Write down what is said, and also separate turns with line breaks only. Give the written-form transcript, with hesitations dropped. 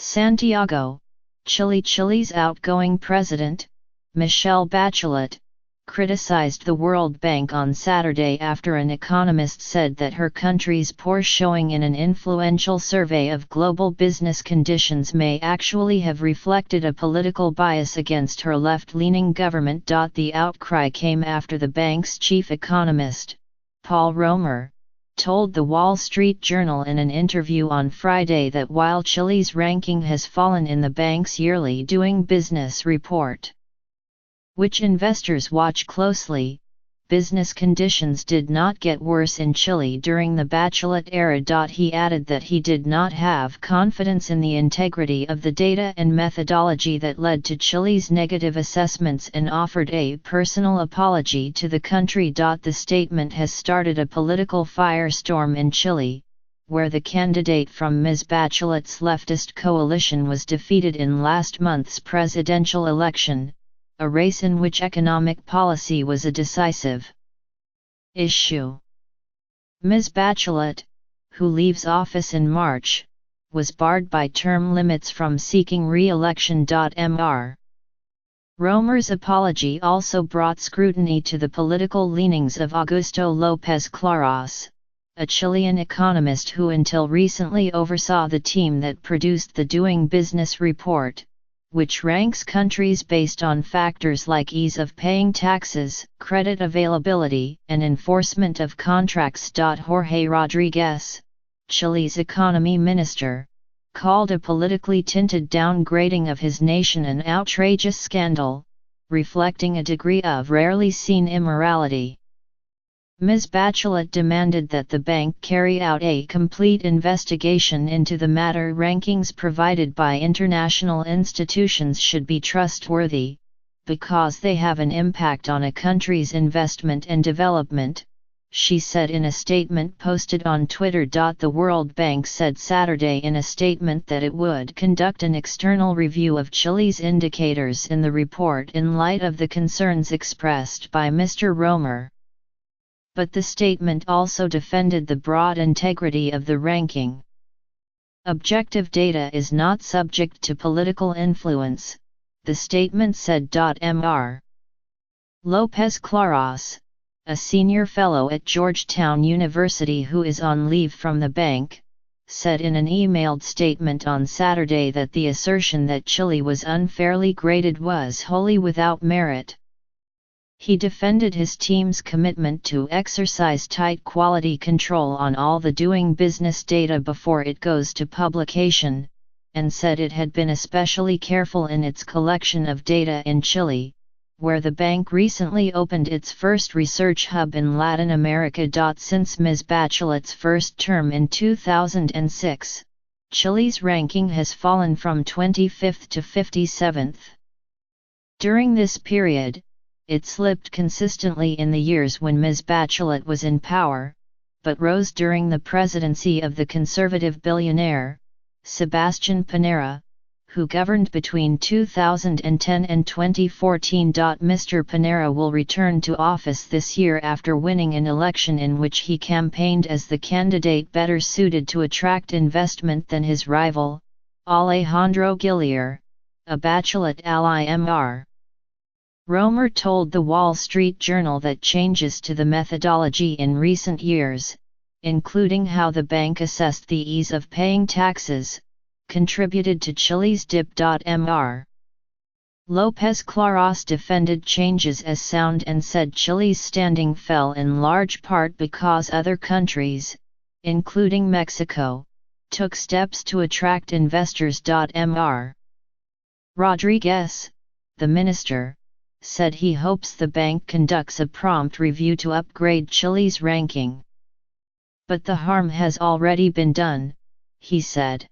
Santiago, Chile. Chile's outgoing president, Michelle Bachelet, criticized the World Bank on Saturday after an economist said that her country's poor showing in an influential survey of global business conditions may actually have reflected a political bias against her left-leaning government. The outcry came after the bank's chief economist, Paul Romer, told The Wall Street Journal in an interview on Friday that while Chile's ranking has fallen in the bank's yearly Doing Business report, which investors watch closely, business conditions did not get worse in Chile during the Bachelet era. He added that he did not have confidence in the integrity of the data and methodology that led to Chile's negative assessments and offered a personal apology to the country. The statement has started a political firestorm in Chile, where the candidate from Ms. Bachelet's leftist coalition was defeated in last month's presidential election, a race in which economic policy was a decisive issue. Ms. Bachelet, who leaves office in March, was barred by term limits from seeking re-election. Mr. Romer's apology also brought scrutiny to the political leanings of Augusto López Claros, a Chilean economist who until recently oversaw the team that produced the Doing Business report, which ranks countries based on factors like ease of paying taxes, credit availability, and enforcement of contracts. Jorge Rodriguez, Chile's economy minister, called a politically tinted downgrading of his nation an outrageous scandal, reflecting a degree of rarely seen immorality. Ms. Bachelet demanded that the bank carry out a complete investigation into the matter. Rankings provided by international institutions should be trustworthy, because they have an impact on a country's investment and development, she said in a statement posted on Twitter. The World Bank said Saturday in a statement that it would conduct an external review of Chile's indicators in the report in light of the concerns expressed by Mr. Romer. But the statement also defended the broad integrity of the ranking. Objective data is not subject to political influence, the statement said. Mr. López Claros, a senior fellow at Georgetown University who is on leave from the bank, said in an emailed statement on Saturday that the assertion that Chile was unfairly graded was wholly without merit. He defended his team's commitment to exercise tight quality control on all the Doing Business data before it goes to publication, and said it had been especially careful in its collection of data in Chile, where the bank recently opened its first research hub in Latin America. Since Ms. Bachelet's first term in 2006, Chile's ranking has fallen from 25th to 57th. During this period, it slipped consistently in the years when Ms. Bachelet was in power, but rose during the presidency of the conservative billionaire, Sebastián Pinera, who governed between 2010 and 2014. Mr. Pinera will return to office this year after winning an election in which he campaigned as the candidate better suited to attract investment than his rival, Alejandro Guillier, a Bachelet ally. Mr. Romer told The Wall Street Journal that changes to the methodology in recent years, including how the bank assessed the ease of paying taxes, contributed to Chile's dip. Mr. López Claros defended changes as sound and said Chile's standing fell in large part because other countries, including Mexico, took steps to attract investors. Mr. Rodriguez, the minister, said he hopes the bank conducts a prompt review to upgrade Chile's ranking. But the harm has already been done, he said.